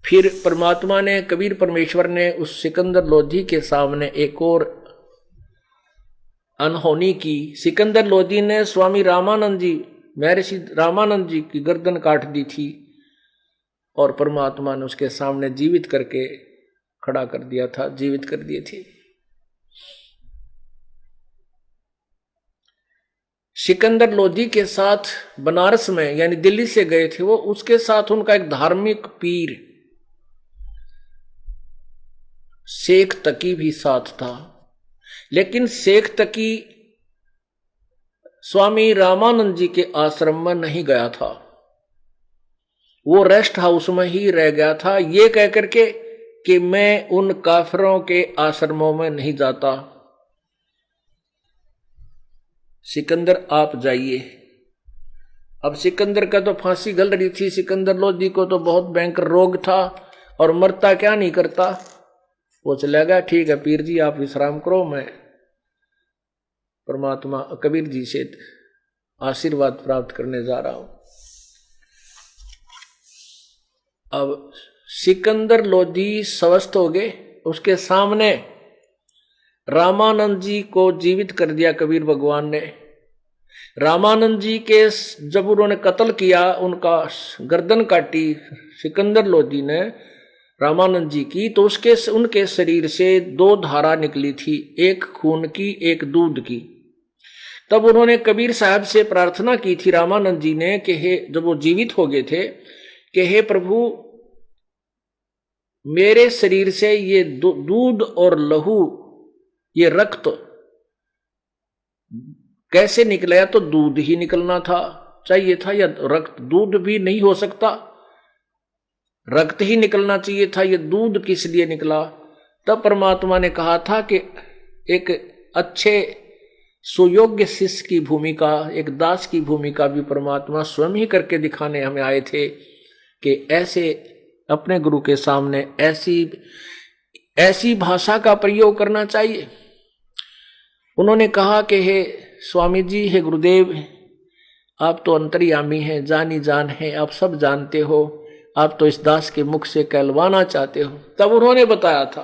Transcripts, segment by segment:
फिर परमात्मा ने, कबीर परमेश्वर ने उस सिकंदर लोधी के सामने एक और अनहोनी की। सिकंदर लोधी ने स्वामी रामानंद जी, महर्षि रामानंद जी की गर्दन काट दी थी और परमात्मा ने उसके सामने जीवित करके खड़ा कर दिया था, जीवित कर दिए थे। सिकंदर लोधी के साथ बनारस में, यानी दिल्ली से गए थे वो, उसके साथ उनका एक धार्मिक पीर शेख तकी भी साथ था। लेकिन शेख तकी स्वामी रामानंद जी के आश्रम में नहीं गया था, वो रेस्ट हाउस में ही रह गया था, ये कह करके कि मैं उन काफिरों के आश्रमों में नहीं जाता, सिकंदर आप जाइए। अब सिकंदर का तो फांसी गल रही थी, सिकंदर लोधी को तो बहुत भयंकर रोग था और मरता क्या नहीं करता। वो चला गया, ठीक है पीर जी आप विश्राम करो, मैं परमात्मा कबीर जी से आशीर्वाद प्राप्त करने जा रहा हूं। अब सिकंदर लोधी स्वस्थ हो गए, उसके सामने रामानंद जी को जीवित कर दिया कबीर भगवान ने। रामानंद जी के जब उन्होंने कत्ल किया, उनका गर्दन काटी सिकंदर लोधी ने रामानंद जी की, तो उनके शरीर से दो धारा निकली थी, एक खून की एक दूध की। तब उन्होंने कबीर साहब से प्रार्थना की थी रामानंद जी ने कि हे, जब वो जीवित हो गए थे, कि हे प्रभु मेरे शरीर से ये दूध और लहू, ये रक्त कैसे निकला? तो दूध ही निकलना था, चाहिए था, या रक्त, दूध भी नहीं हो सकता, रक्त ही निकलना चाहिए था, ये दूध किस लिए निकला? तब परमात्मा ने कहा था कि एक अच्छे सुयोग्य शिष्य की भूमिका, एक दास की भूमिका भी परमात्मा स्वयं ही करके दिखाने हमें आए थे कि ऐसे अपने गुरु के सामने ऐसी भाषा का प्रयोग करना चाहिए। उन्होंने कहा कि हे स्वामी जी, हे गुरुदेव, आप तो अंतर्यामी हैं, जानी जान है, आप सब जानते हो, आप तो इस दास के मुख से कहलवाना चाहते हो। तब उन्होंने बताया था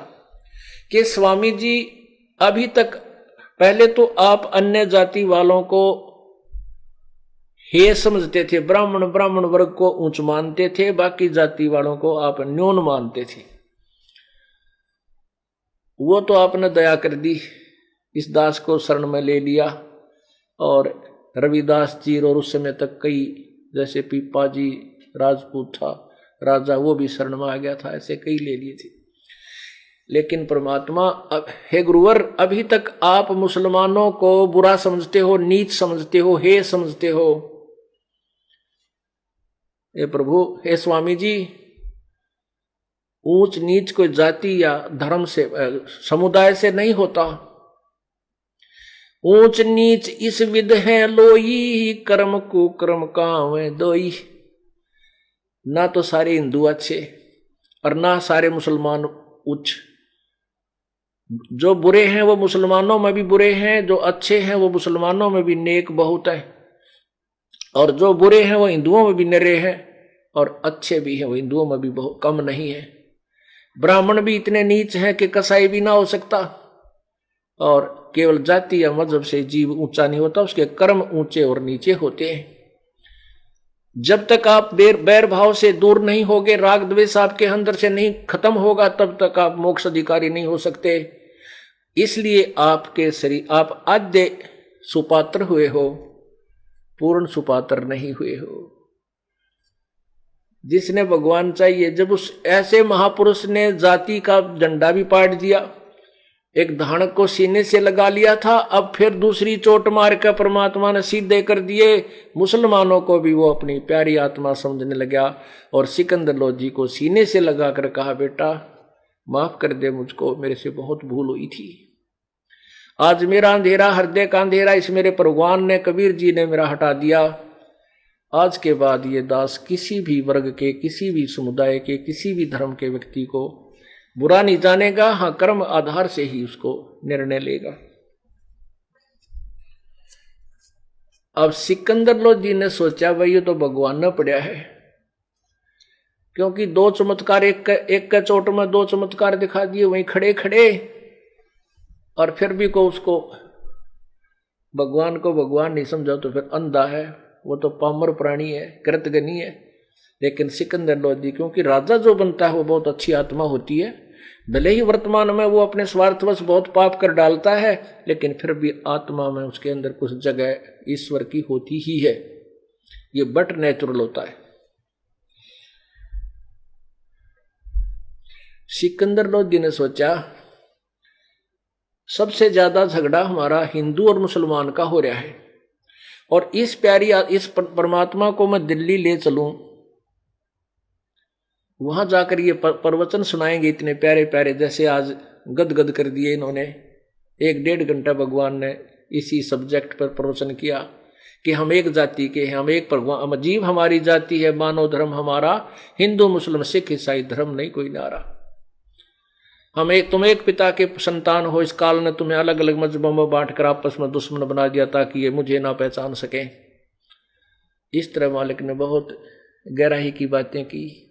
कि स्वामी जी अभी तक, पहले तो आप अन्य जाति वालों को हे समझते थे, ब्राह्मण वर्ग को ऊंच मानते थे, बाकी जाति वालों को आप न्यून मानते थे। वो तो आपने दया कर दी, इस दास को शरण में ले लिया, और रविदास जी और उस समय तक कई, जैसे पीपा जी राजपूत था राजा, वो भी शरण में आ गया था, ऐसे कई ले लिए थे। लेकिन परमात्मा, हे गुरुवर, अभी तक आप मुसलमानों को बुरा समझते हो, नीच समझते हो, हे समझते हो। हे प्रभु, हे स्वामी जी, ऊंच नीच कोई जाति या धर्म से, समुदाय से नहीं होता। ऊंच नीच इस विध है लोई, कर्म को कर्म कावे दोई। ना तो सारे हिंदू अच्छे और ना सारे मुसलमान उच्च। जो बुरे हैं वो मुसलमानों में भी बुरे हैं, जो अच्छे हैं वो मुसलमानों में भी नेक बहुत है, और जो बुरे हैं वो हिंदुओं में भी निरे हैं, और अच्छे भी हैं वो हिंदुओं में भी बहुत कम नहीं है। ब्राह्मण भी इतने नीच हैं कि कसाई भी ना हो सकता, और केवल जाति या मजहब से जीव ऊंचा नहीं होता, उसके कर्म ऊंचे और नीचे होते हैं। जब तक आप बैर भाव से दूर नहीं होगे, राग द्वेष आपके अंदर से नहीं खत्म होगा, तब तक आप मोक्ष अधिकारी नहीं हो सकते। इसलिए आपके शरीर, आप आद्य सुपात्र हुए हो, पूर्ण सुपात्र नहीं हुए हो। जिसने भगवान चाहिए, जब उस ऐसे महापुरुष ने जाति का झंडा भी पाट दिया, एक धानक को सीने से लगा लिया था, अब फिर दूसरी चोट मार कर परमात्मा ने सीधे कर दिए। मुसलमानों को भी वो अपनी प्यारी आत्मा समझने लगा, और सिकंदर लोधी को सीने से लगाकर कहा, बेटा माफ कर दे मुझको, मेरे से बहुत भूल हुई थी। आज मेरा अंधेरा, हृदय का अंधेरा, इस मेरे भगवान ने, कबीर जी ने मेरा हटा दिया। आज के बाद ये दास किसी भी वर्ग के, किसी भी समुदाय के, किसी भी धर्म के व्यक्ति को बुरा नहीं जानेगा, हाँ कर्म आधार से ही उसको निर्णय लेगा। अब सिकंदर लोधी ने सोचा, भाई ये तो भगवान ने पड़ा है, क्योंकि दो चमत्कार एक के चोट में दो चमत्कार दिखा दिए वहीं खड़े खड़े, और फिर भी को उसको भगवान को भगवान नहीं समझा तो फिर अंधा है, वो तो पामर प्राणी है, कृतघ्नी है। लेकिन सिकंदर लोधी क्योंकि राजा जो बनता है वो बहुत अच्छी आत्मा होती है, भले ही वर्तमान में वो अपने स्वार्थवश बहुत पाप कर डालता है, लेकिन फिर भी आत्मा में उसके अंदर कुछ जगह ईश्वर की होती ही है। ये बट नेचुरल होता है। सिकंदर लोधी ने सोचा सबसे ज्यादा झगड़ा हमारा हिंदू और मुसलमान का हो रहा है, और इस परमात्मा को मैं दिल्ली ले चलूं, वहां जाकर ये प्रवचन सुनाएंगे इतने प्यारे प्यारे, जैसे आज गदगद कर दिए इन्होंने। 1-1.5 घंटा भगवान ने इसी सब्जेक्ट पर प्रवचन किया कि हम एक जाति के हैं, हम एक भगवान, जीव हमारी जाति है, मानव धर्म हमारा, हिंदू मुस्लिम सिख ईसाई धर्म नहीं कोई नारा। तुम एक पिता के संतान हो, इस काल ने तुम्हें अलग अलग मजहबों में बांट कर आपस में दुश्मन बना दिया ताकि ये मुझे ना पहचान सके। इस तरह मालिक ने बहुत गहराई की बातें की।